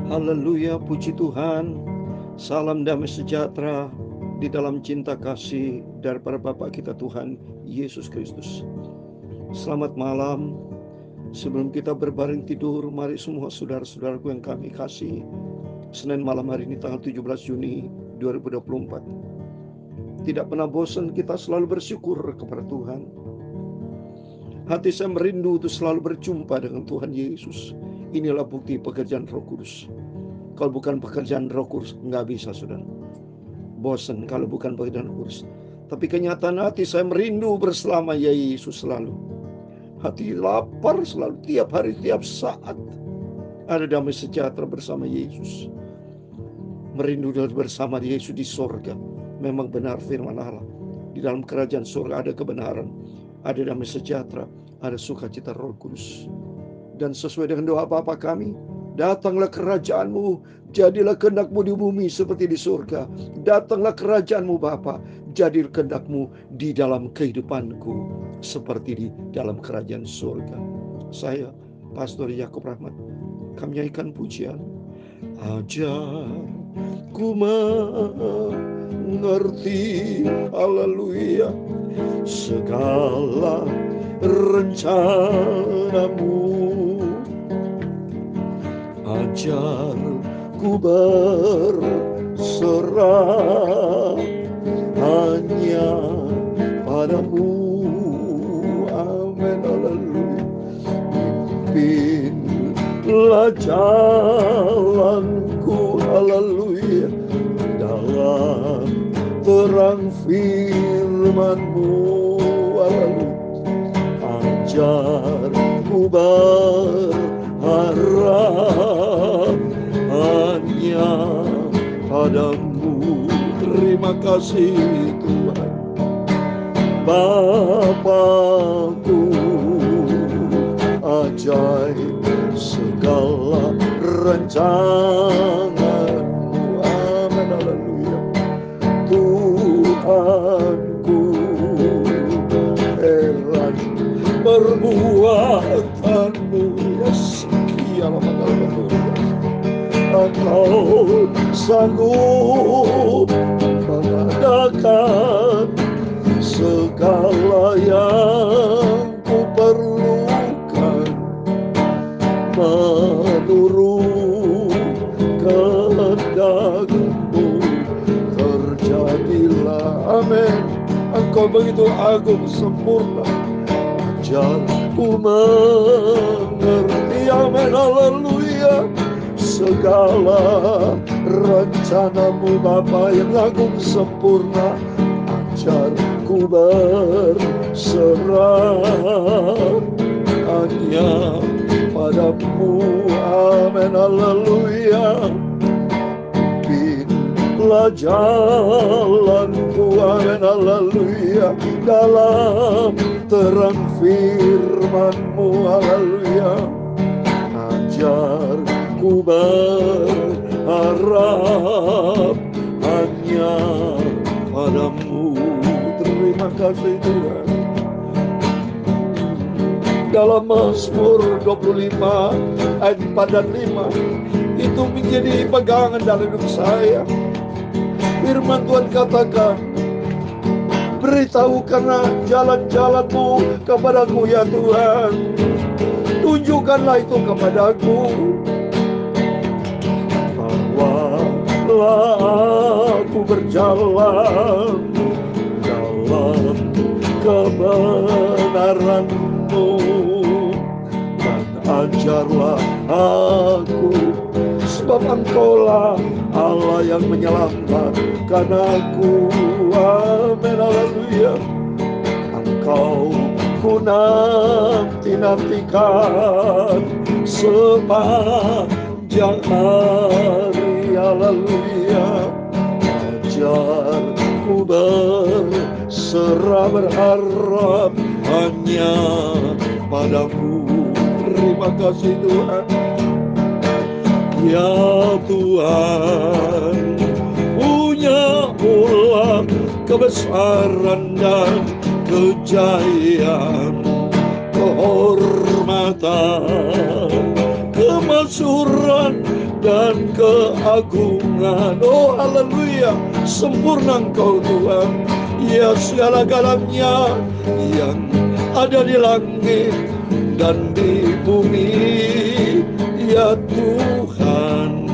Haleluya, puji Tuhan. Salam damai sejahtera di dalam cinta kasih daripada Bapa kita Tuhan Yesus Kristus. Selamat malam. Sebelum kita berbaring tidur, mari semua saudara-saudaraku yang kami kasih, Senin malam hari ini tanggal 17 Juni 2024. Tidak pernah bosan kita selalu bersyukur kepada Tuhan. Hati saya merindu untuk selalu berjumpa dengan Tuhan Yesus. Inilah bukti pekerjaan Roh Kudus. Kalau bukan pekerjaan Roh Kudus, nggak bisa, saudara. Bosan kalau bukan pekerjaan Roh Kudus. Tapi kenyataan hati saya merindu bersama Yesus selalu. Hati lapar selalu, tiap hari, tiap saat. Ada damai sejahtera bersama Yesus. Merindu bersama Yesus di sorga. Memang benar firman Allah. Di dalam kerajaan surga ada kebenaran, ada damai sejahtera, ada sukacita Roh Kudus. Dan sesuai dengan doa Bapa kami, datanglah kerajaan-Mu, jadilah kehendak-Mu di bumi seperti di surga. Datanglah kerajaan-Mu Bapa, jadilah kehendak-Mu di dalam kehidupanku seperti di dalam kerajaan surga. Saya, Pastor Yakub Rahmat, kami nyanyikan pujian. Ajar ku mengerti, haleluya, segala rencana-Mu. Ajar ku berserah hanya padamu. Amin, haleluya. Pimpinlah jalanku, haleluya, dalam terang firman-Mu, haleluya. Ajar ku berharap hanya padamu. Terima kasih Tuhan Bapakku, ajaib segala rencana-Mu. Amin, haleluya. Tuhanku, heran perbuatan-Mu. Engkau sanggup mengadakan segala yang ku perlukan menurut kehendak-Mu. Terjadilah, amin. Engkau begitu agung sempurna. Ajar ku mengerti, amin, haleluya, segala rencana-Mu Bapa yang agung sempurna. Ajar ku berserah hanya padamu. Amin, haleluya. Pimpinlah jalanku, amin, haleluya, dalam terang firman-Mu, haleluya. Ajar ku berharap hanya padamu. Terima kasih Tuhan. Dalam Mazmur 25 ayat 4 dan 5 itu menjadi pegangan dalam hidup saya. Firman Tuhan katakan, beritahukanlah jalan-jalan-Mu kepadaku ya Tuhan, tunjukkanlah itu kepadaku. Bawalah aku berjalan dalam kebenaran-Mu, dan ajarlah aku, sebab Engkaulah Allah yang menyelamatkan aku. Amin, haleluya. Engkau ku nanti-nantikan sepanjang hari, haleluya. Ajar ku berserah berharap hanya padamu. Terima kasih Tuhan. Ya Tuhan, punya ulang kebesaran dan kejayaan, kehormatan, kemasyhuran dan keagungan. Oh haleluya, sempurna Engkau Tuhan. Ya segala-galanya yang ada di langit dan di bumi, ya Tuhan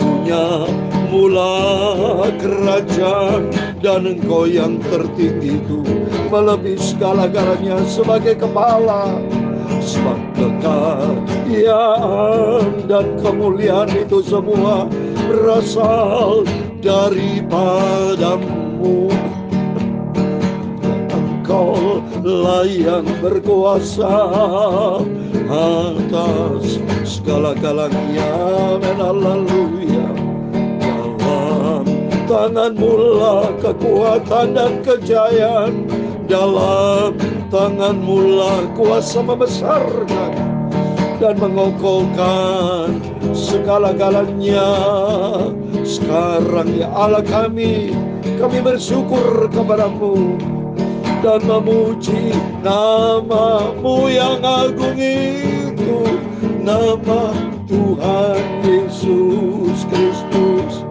punya mula kerajaan, dan Engkau yang tertinggi itu melebihi segala-galanya sebagai kepala. Sebab kekayaan dan kemuliaan itu semua berasal daripadamu. Engkau lah yang berkuasa atas segala-galanya. Haleluya. Dalam tangan-Mu lah kekuatan dan kejayaan, dalam tangan-Mu lah kuasa membesarkan dan mengokohkan segala-galanya. Sekarang ya Allah kami bersyukur kepada-Mu dan memuji nama-Mu yang agung itu, nama Tuhan Yesus Kristus.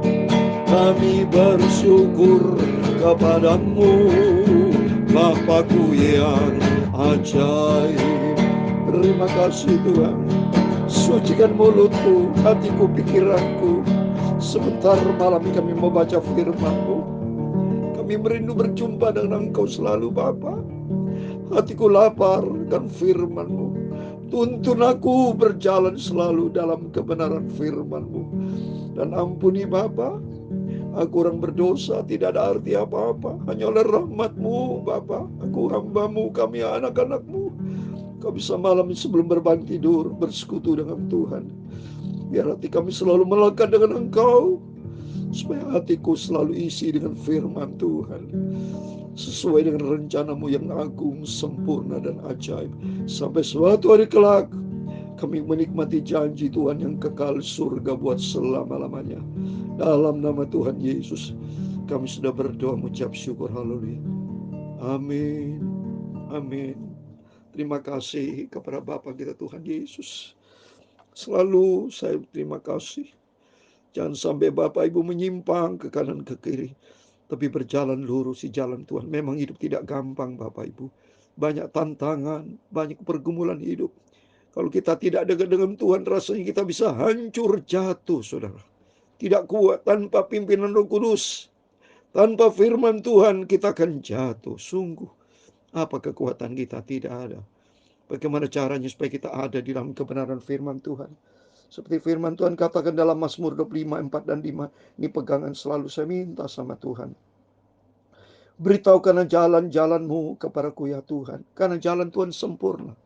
Kami bersyukur kepada-Mu, Bapakku yang ajaib. Terima kasih Tuhan. Sucikan mulutku, hatiku, pikiranku. Sebentar malam kami membaca firman-Mu. Kami merindu berjumpa dengan Engkau selalu Bapa. Hatiku lapar akan firman-Mu. Tuntun aku berjalan selalu dalam kebenaran firman-Mu. Dan ampuni Bapa, aku orang berdosa, tidak ada arti apa-apa. Hanya oleh rahmat-Mu Bapa. Aku hamba-Mu, kami anak-anak-Mu. Kau bisa malam sebelum berbangun tidur bersekutu dengan Tuhan. Biar hati kami selalu melekat dengan Engkau, supaya hatiku selalu isi dengan firman Tuhan, sesuai dengan rencana-Mu yang agung, sempurna, dan ajaib. Sampai suatu hari kelak kami menikmati janji Tuhan yang kekal, surga buat selama-lamanya. Dalam nama Tuhan Yesus kami sudah berdoa mengucap syukur. Haleluya. Amin. Amin. Terima kasih kepada Bapa kita Tuhan Yesus. Selalu saya berterima kasih. Jangan sampai Bapak Ibu menyimpang ke kanan ke kiri, tapi berjalan lurus di jalan Tuhan. Memang hidup tidak gampang Bapak Ibu. Banyak tantangan, banyak pergumulan hidup. Kalau kita tidak dekat dengan Tuhan, rasanya kita bisa hancur jatuh saudara. Tidak kuat tanpa pimpinan Roh Kudus. Tanpa firman Tuhan kita akan jatuh. Sungguh, apa kekuatan kita? Tidak ada. Bagaimana caranya supaya kita ada di dalam kebenaran firman Tuhan? Seperti firman Tuhan katakan dalam Mazmur 25, 4 dan 5. Ini pegangan selalu saya minta sama Tuhan. Beritahukanlah jalan-jalan-Mu kepadaku ya Tuhan. Karena jalan Tuhan sempurna.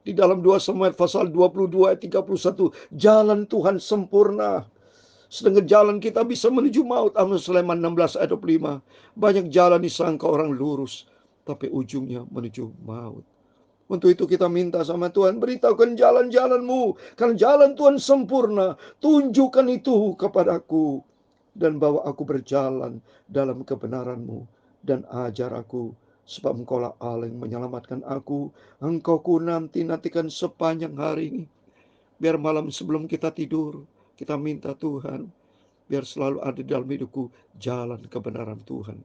Di dalam 2 Samuel pasal 22 ayat 31. Jalan Tuhan sempurna. Sedangkan jalan kita bisa menuju maut. Amsal Sulaiman 16 ayat 25. Banyak jalan disangka orang lurus, tapi ujungnya menuju maut. Untuk itu kita minta sama Tuhan, beritahukan jalan-jalan-Mu. Karena jalan Tuhan sempurna. Tunjukkan itu kepadaku. Dan bawa aku berjalan dalam kebenaran-Mu. Dan ajar aku. Sebab Engkau lah Allah yang menyelamatkan aku. Engkau ku nanti-nantikan sepanjang hari ini. Biar malam sebelum kita tidur, kita minta Tuhan, biar selalu ada dalam hidupku jalan kebenaran Tuhan.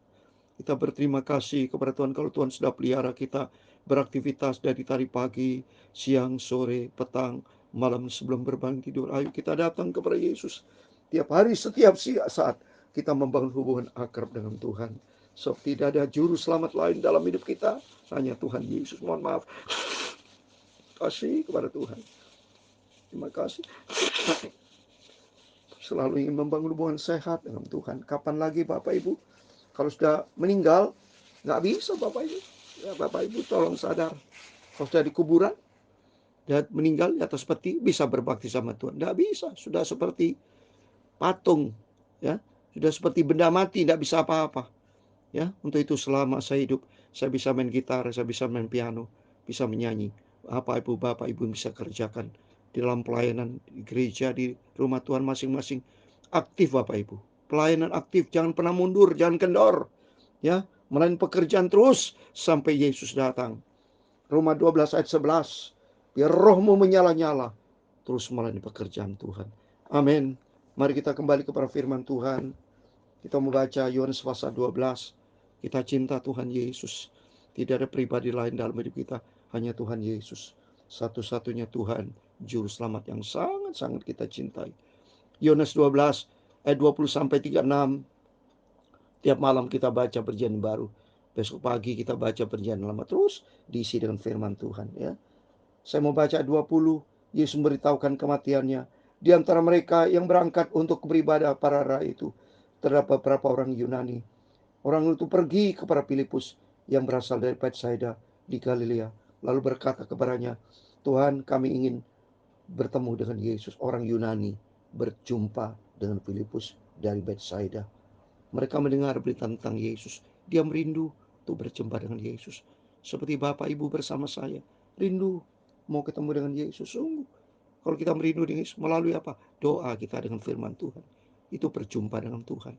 Kita berterima kasih kepada Tuhan kalau Tuhan sudah pelihara kita beraktivitas dari tadi pagi, siang, sore, petang, malam sebelum berbangun tidur. Ayo kita datang kepada Yesus. Tiap hari, setiap saat kita membangun hubungan akrab dengan Tuhan. Sebab tidak ada juru selamat lain dalam hidup kita, hanya Tuhan Yesus. Mohon maaf. Kasih kepada Tuhan. Terima kasih. Selalu ingin membangun hubungan sehat dengan Tuhan. Kapan lagi Bapak Ibu? Kalau sudah meninggal, nggak bisa Bapak Ibu. Ya, Bapak Ibu tolong sadar. Kalau sudah di kuburan, dan meninggal di atas peti, bisa berbakti sama Tuhan. Nggak bisa. Sudah seperti patung. Ya, sudah seperti benda mati, nggak bisa apa-apa. Ya, untuk itu selama saya hidup, saya bisa main gitar, saya bisa main piano, bisa menyanyi. Apa Ibu, Bapak Ibu bisa kerjakan di dalam pelayanan di gereja, di rumah Tuhan masing-masing. Aktif Bapak Ibu. Pelayanan aktif, jangan pernah mundur, jangan kendor. Ya, melayani pekerjaan terus sampai Yesus datang. Roma 12 ayat 11. Biar rohmu menyala-nyala terus melayani pekerjaan Tuhan. Amin. Mari kita kembali kepada firman Tuhan. Kita membaca Yohanes pasal 12. Kita cinta Tuhan Yesus. Tidak ada pribadi lain dalam hidup kita, hanya Tuhan Yesus. Satu-satunya Tuhan, juru selamat yang sangat-sangat kita cintai. Yohanes 12 ayat 20 sampai 36. Tiap malam kita baca perjanjian baru. Besok pagi kita baca perjanjian lama, terus diisi dengan firman Tuhan, ya. Saya mau baca 20. Yesus memberitahukan kematiannya. Di antara mereka yang berangkat untuk beribadah para raja itu, terdapat beberapa orang Yunani. Orang itu pergi kepada Filipus yang berasal dari Betsaida di Galilea, lalu berkata kepadanya, Tuhan, kami ingin bertemu dengan Yesus. Orang Yunani berjumpa dengan Filipus dari Betsaida. Mereka mendengar berita tentang Yesus. Dia merindu untuk berjumpa dengan Yesus. Seperti Bapak Ibu bersama saya, rindu mau ketemu dengan Yesus. Sungguh, kalau kita merindu dengan Yesus, melalui apa? Doa kita dengan firman Tuhan. Itu berjumpa dengan Tuhan.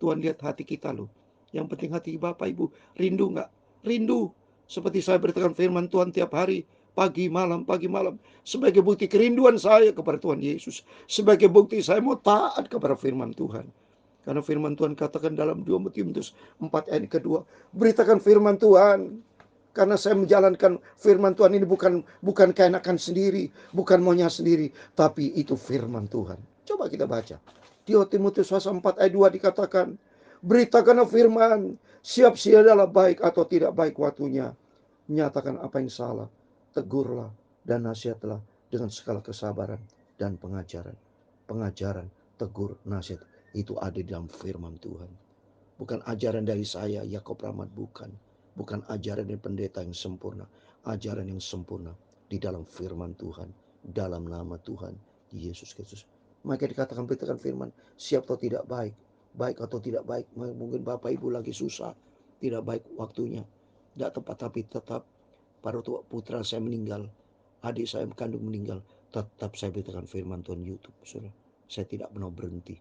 Tuhan lihat hati kita loh. Yang penting hati Bapak Ibu, rindu nggak? Rindu. Seperti saya beritakan firman Tuhan tiap hari, pagi malam. Sebagai bukti kerinduan saya kepada Tuhan Yesus. Sebagai bukti saya mau taat kepada firman Tuhan. Karena firman Tuhan katakan dalam 2 Timotius 4 ayat kedua, beritakan firman Tuhan. Karena saya menjalankan firman Tuhan ini bukan keenakan sendiri, bukan maunya sendiri, tapi itu firman Tuhan. Coba kita baca. Di 2 Timotius 4 ayat 2 dikatakan, beritakanlah firman, siap siadalah baik atau tidak baik waktunya. Nyatakan apa yang salah, tegurlah dan nasihatlah dengan segala kesabaran dan pengajaran. Pengajaran, tegur, nasihat itu ada di dalam firman Tuhan. Bukan ajaran dari saya, Yakob Rahmat, bukan. Bukan ajaran dari pendeta yang sempurna. Ajaran yang sempurna di dalam firman Tuhan. Dalam nama Tuhan Yesus Kristus. Maka dikatakan beritakan firman, siap atau tidak baik. Baik atau tidak baik. Mungkin Bapak Ibu lagi susah. Tidak baik waktunya. Tidak tepat, tapi tetap. Pada waktu putra saya meninggal, adik saya kandung meninggal, tetap saya beritakan firman Tuhan YouTube. Saudara, saya tidak pernah berhenti.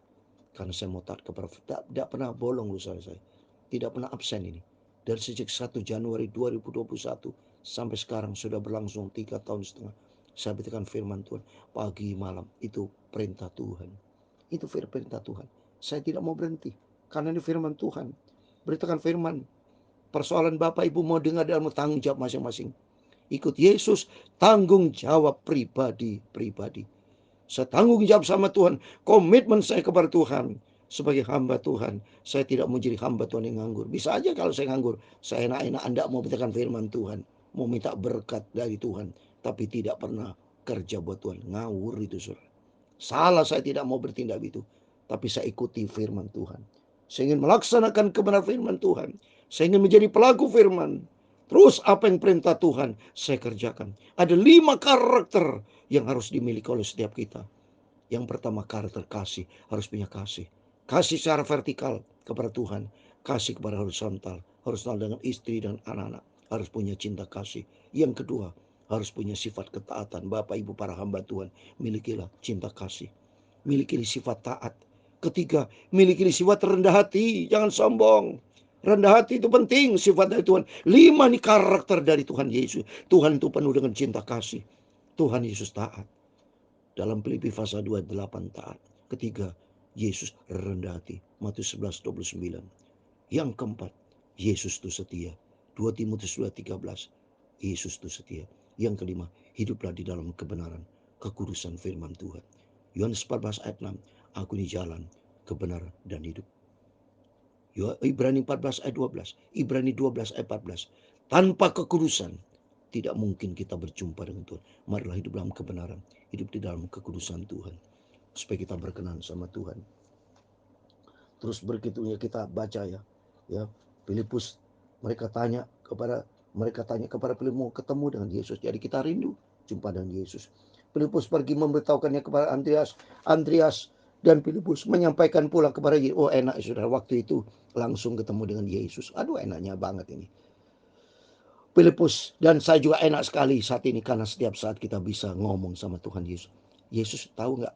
Karena saya mau taat kepada, tidak pernah bolong usaha saya. Tidak pernah absen ini. Dari sejak 1 Januari 2021 sampai sekarang sudah berlangsung 3 tahun setengah. Saya beritakan firman Tuhan pagi malam. Itu perintah Tuhan. Itu perintah Tuhan. Saya tidak mau berhenti. Karena ini firman Tuhan. Beritakan firman. Persoalan Bapak Ibu mau dengar dan mau tanggung jawab masing-masing. Ikut Yesus, tanggung jawab pribadi. Saya tanggung jawab sama Tuhan. Komitmen saya kepada Tuhan. Sebagai hamba Tuhan, saya tidak mau jadi hamba Tuhan yang nganggur. Bisa aja kalau saya nganggur, saya enak-enak Anda mau beritakan firman Tuhan. Mau minta berkat dari Tuhan. Tapi tidak pernah kerja buat Tuhan. Ngawur itu, saudara. Salah, saya tidak mau bertindak itu. Tapi saya ikuti firman Tuhan. Saya ingin melaksanakan kebenaran firman Tuhan. Saya ingin menjadi pelaku firman. Terus apa yang perintah Tuhan, saya kerjakan. Ada 5 karakter yang harus dimiliki oleh setiap kita. Yang pertama, karakter kasih. Harus punya kasih. Kasih secara vertikal kepada Tuhan. Kasih kepada horizontal. Horizontal dengan istri dan anak-anak. Harus punya cinta kasih. Yang kedua, harus punya sifat ketaatan. Bapak Ibu para hamba Tuhan, milikilah cinta kasih. Milikilah sifat taat. Ketiga, milikilah sifat rendah hati. Jangan sombong. Rendah hati itu penting, sifat dari Tuhan. 5 nih karakter dari Tuhan Yesus. Tuhan itu penuh dengan cinta kasih. Tuhan Yesus taat. Dalam Filipi pasal 2 ayat 8 taat. Ketiga, Yesus rendah hati. Matius 11:29. Yang keempat, Yesus itu setia. 2 Timotius 2:13. Yesus itu setia. Yang kelima, hiduplah di dalam kebenaran, kekudusan firman Tuhan. Yohanes 14 ayat 6. Aku ini jalan, kebenaran dan hidup. Ibrani 14 ayat 12. Ibrani 12 ayat 14. Tanpa kekudusan tidak mungkin kita berjumpa dengan Tuhan. Marilah hidup dalam kebenaran, hidup di dalam kekudusan Tuhan, supaya kita berkenan sama Tuhan. Terus berikutnya kita baca ya. Filipus, mereka tanya kepada Filipus mau ketemu dengan Yesus. Jadi kita rindu jumpa dengan Yesus. Filipus pergi memberitahukannya kepada Andreas dan Filipus menyampaikan pula kepada Yesus. Oh enak saudara, waktu itu langsung ketemu dengan Yesus. Aduh enaknya banget ini. Filipus dan saya juga enak sekali saat ini karena setiap saat kita bisa ngomong sama Tuhan Yesus. Yesus tahu nggak?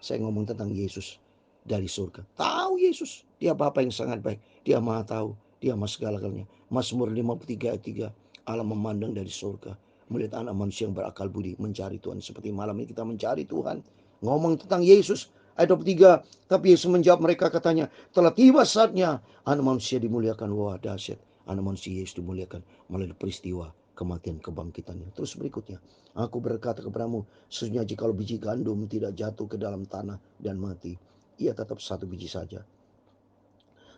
Saya ngomong tentang Yesus dari surga. Tahu Yesus, dia Bapa yang sangat baik. Dia maha tahu, dia maha segala-galanya. Mazmur 53 ayat 3. Allah memandang dari surga, melihat anak manusia yang berakal budi mencari Tuhan. Seperti malam ini kita mencari Tuhan. Ngomong tentang Yesus. Ayat 23, tapi Yesus menjawab mereka katanya, telah tiba saatnya anak manusia dimuliakan. Wah, dahsyat. Anak manusia Yesus dimuliakan melalui peristiwa kematian kebangkitannya. Terus berikutnya, aku berkata kepadamu, sesungguhnya jikalau biji gandum tidak jatuh ke dalam tanah dan mati, ia tetap satu biji saja.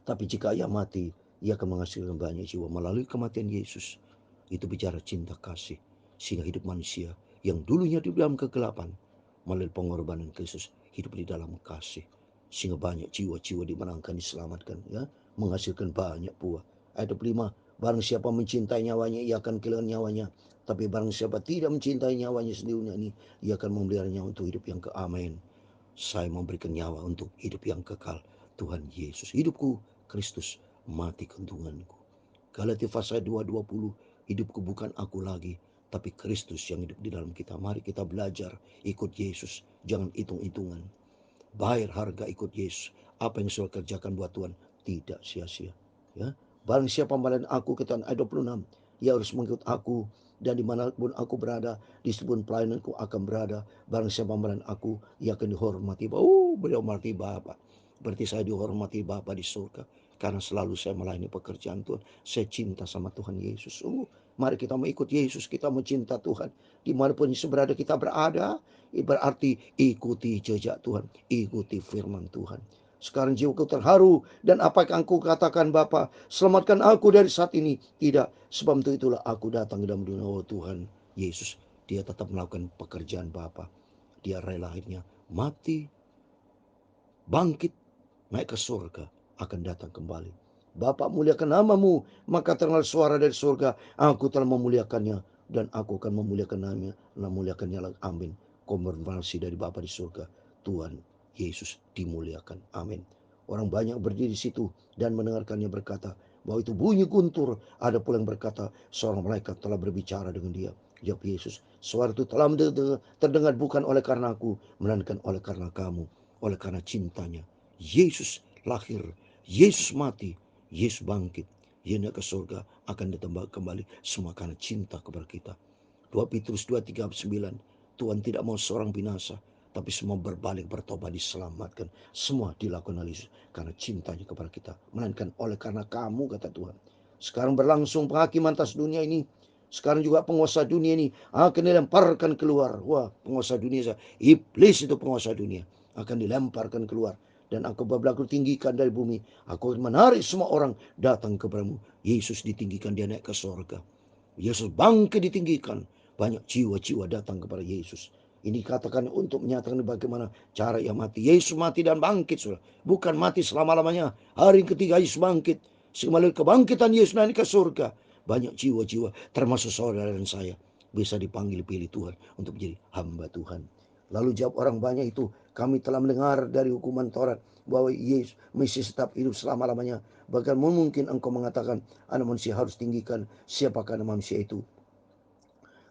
Tapi jika ia mati, ia akan menghasilkan banyak jiwa. Melalui kematian Yesus, itu bicara cinta kasih. Sehingga hidup manusia yang dulunya di dalam kegelapan, melalui pengorbanan Kristus, hidup di dalam kasih. Sehingga banyak jiwa-jiwa dimenangkan, diselamatkan, ya, menghasilkan banyak buah. Ayat 25, barang siapa mencintai nyawanya, ia akan kehilangan nyawanya. Tapi barang siapa tidak mencintai nyawanya sendirinya ini, ia akan memeliharanya untuk hidup yang keamen. Saya memberikan nyawa untuk hidup yang kekal. Tuhan Yesus, hidupku Kristus, mati keuntunganku. Galatia pasal 2:20, hidupku bukan aku lagi, tapi Kristus yang hidup di dalam kita. Mari kita belajar ikut Yesus, jangan hitung-hitungan. Bayar harga ikut Yesus. Apa yang sudah kerjakan buat Tuhan tidak sia-sia. Ya, barang siapa melayan aku, kata ayat 26, ia harus mengikut aku, dan dimanapun aku berada, di sebelum pelayananku akan berada. Barang siapa melayan aku, ia akan dihormati. Beliau menghormati Bapa. Berarti saya dihormati Bapa di surga, karena selalu saya melayani pekerjaan Tuhan. Saya cinta sama Tuhan Yesus. Mari kita mengikut Yesus, kita mencinta Tuhan. Dimanapun berada kita berada, berarti ikuti jejak Tuhan, ikuti firman Tuhan. Sekarang jiwaku terharu, dan apakah aku katakan, Bapa, selamatkan aku dari saat ini? Tidak, sebab itulah aku datang dalam dunia. Oh Tuhan Yesus, dia tetap melakukan pekerjaan Bapa. Dia rela akhirnya mati, bangkit, naik ke surga, akan datang kembali. Bapa, muliakan namamu, maka terdengar suara dari surga, aku telah memuliakannya, dan aku akan memuliakan namanya, memuliakannya lagi. Amin. Konfirmasi dari Bapa di surga, Tuhan Yesus dimuliakan. Amin. Orang banyak berdiri di situ dan mendengarkannya berkata bahwa itu bunyi guntur. Ada pula yang berkata seorang malaikat telah berbicara dengan dia. Jawab Yesus, suara itu telah terdengar bukan oleh karena aku, melainkan oleh karena kamu. Oleh karena cintanya, Yesus lahir, Yesus mati, Yesus bangkit, Yesus naik ke surga, akan datang kembali, semua karena cinta kepada kita. 2 Petrus 2:3-9, Tuhan tidak mau seorang binasa, tapi semua berbalik, bertobat, diselamatkan. Semua dilakukan oleh Yesus karena cintanya kepada kita, melainkan oleh karena kamu, kata Tuhan. Sekarang berlangsung penghakiman atas dunia ini. Sekarang juga penguasa dunia ini akan dilemparkan keluar. Wah, penguasa dunia, iblis itu penguasa dunia, akan dilemparkan keluar. Dan aku tinggikan dari bumi. Aku akan menarik semua orang datang kepadamu. Yesus ditinggikan, dia naik ke surga. Yesus bangkit, ditinggikan. Banyak jiwa-jiwa datang kepada Yesus. Ini katakan untuk menyatakan bagaimana cara ia mati. Yesus mati dan bangkit, saudara. Bukan mati selama-lamanya. Hari ketiga Yesus bangkit. Melalui kebangkitan Yesus naik ke surga. Banyak jiwa-jiwa, termasuk saudara dan saya, bisa dipanggil pilih Tuhan untuk menjadi hamba Tuhan. Lalu jawab orang banyak itu, kami telah mendengar dari hukuman Taurat bahwa Yesus Mesias tetap hidup selama-lamanya. Bagaimana mungkin engkau mengatakan anak manusia harus tinggikan? Siapakah anak manusia itu?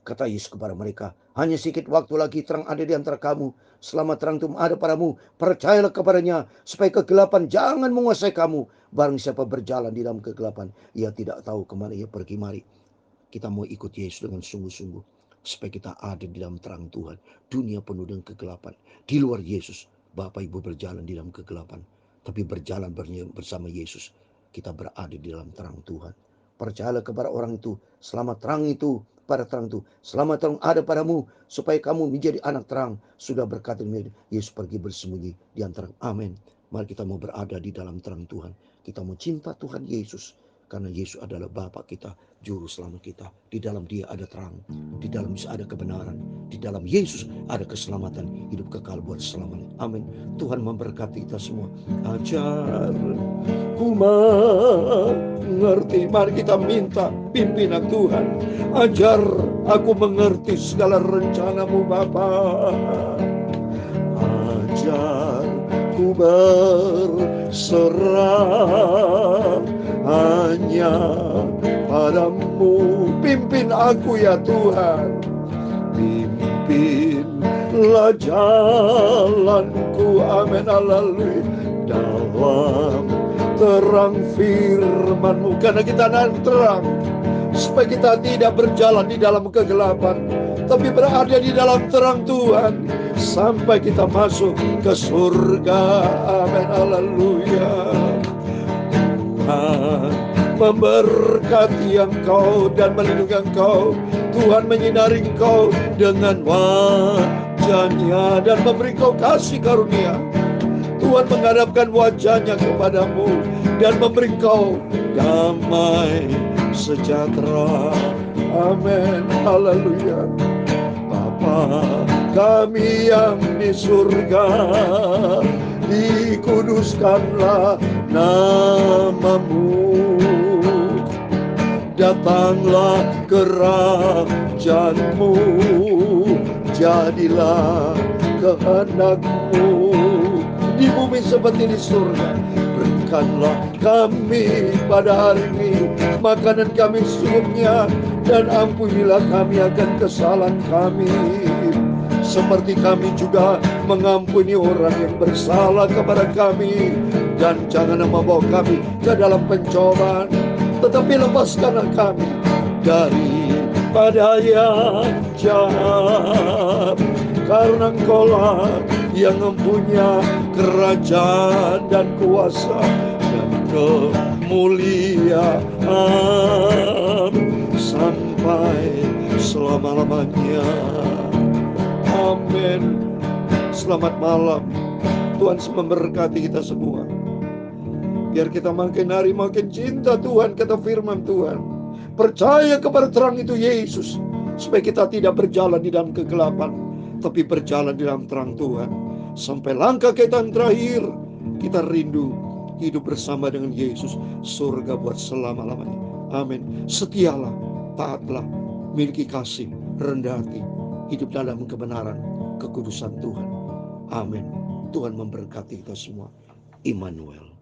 Kata Yesus kepada mereka, hanya sedikit waktu lagi terang ada di antara kamu. Selama terang itu ada padamu, percayalah kepadanya, supaya kegelapan jangan menguasai kamu. Barang siapa berjalan di dalam kegelapan, ia tidak tahu kemana ia pergi. Mari kita mau ikut Yesus dengan sungguh-sungguh, supaya kita ada di dalam terang Tuhan. Dunia penuh dengan kegelapan. Di luar Yesus, Bapak Ibu berjalan di dalam kegelapan. Tapi berjalan bersama Yesus, kita berada di dalam terang Tuhan. Percayalah kepada orang itu, selama terang itu, pada terang itu, selama terang ada padamu, supaya kamu menjadi anak terang. Sudah berkata Yesus pergi bersembunyi di antara. Amin. Mari kita mau berada di dalam terang Tuhan. Kita mau cinta Tuhan Yesus, karena Yesus adalah Bapa kita, juru selamat kita. Di dalam Dia ada terang, di dalam Yesus ada kebenaran, di dalam Yesus ada keselamatan, hidup kekal buat selamanya. Amin. Tuhan memberkati kita semua. Ajar ku mengerti. Mari kita minta pimpinan Tuhan. Ajar aku mengerti segala rencanamu, Bapa. Ajar ku berserah hanya padamu. Pimpin aku ya Tuhan. Pimpinlah jalanku, amin, lalui dalam terang firman-Mu. Karena kita nanti terang, supaya kita tidak berjalan di dalam kegelapan, tapi berada di dalam terang Tuhan. sampai kita masuk ke surga. Amin, haleluya. Tuhan memberkati engkau dan melindungi engkau. Tuhan menyinari engkau dengan wajah-Nya dan memberi engkau kasih karunia. Tuhan menghadapkan wajah-Nya kepadamu dan memberi engkau damai sejahtera. Amin, haleluya. Bapa kami yang di surga, dikuduskanlah nama-Mu. Datanglah kerajaan-Mu, jadilah kehendak-Mu di bumi seperti di surga. Berikanlah kami pada hari ini makanan kami secukupnya, dan ampunilah kami akan kesalahan kami, seperti kami juga mengampuni orang yang bersalah kepada kami. Dan janganlah membawa kami ke dalam pencobaan, tetapi lepaskanlah kami daripada yang jahat. Karena Engkau-lah yang mempunyai kerajaan dan kuasa dan kemuliaan sampai selama-lamanya. Amin. Selamat malam. Tuhan memberkati kita semua. Biar kita makin hari makin cinta Tuhan, kata firman Tuhan. Percaya kepada terang itu Yesus, supaya kita tidak berjalan di dalam kegelapan, tapi berjalan di dalam terang Tuhan. Sampai langkah kita yang terakhir, kita rindu hidup bersama dengan Yesus, surga buat selama-lamanya. Amin. Setialah, taatlah, miliki kasih, rendah hati, hidup dalam kebenaran, kekudusan Tuhan. Amin. Tuhan memberkati kita semua. Immanuel.